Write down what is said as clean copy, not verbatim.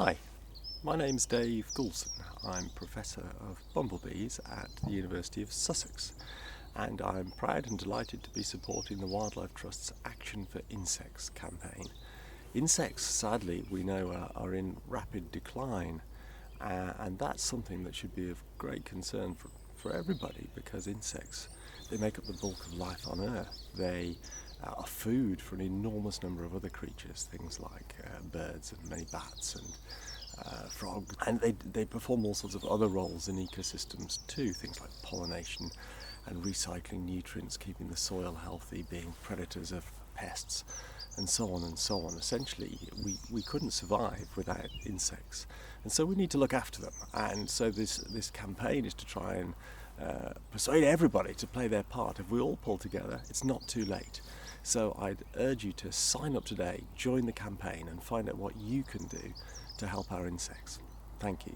Hi, my name's Dave Goulson. I'm Professor of Bumblebees at the University of Sussex, and I'm proud and delighted to be supporting the Wildlife Trust's Action for Insects campaign. Insects, sadly, we know are in rapid decline, and that's something that should be of great concern for everybody, because insects, they make up the bulk of life on Earth. They are food for an enormous number of other creatures, things like birds and many bats and frogs, and they perform all sorts of other roles in ecosystems too, things like pollination and recycling nutrients, keeping the soil healthy, being predators of pests, and so on and so on. Essentially, we couldn't survive without insects, and so we need to look after them. And so this campaign is to try and persuade everybody to play their part. If we all pull together, it's not too late. So I'd urge you to sign up today, join the campaign, and find out what you can do to help our insects. Thank you.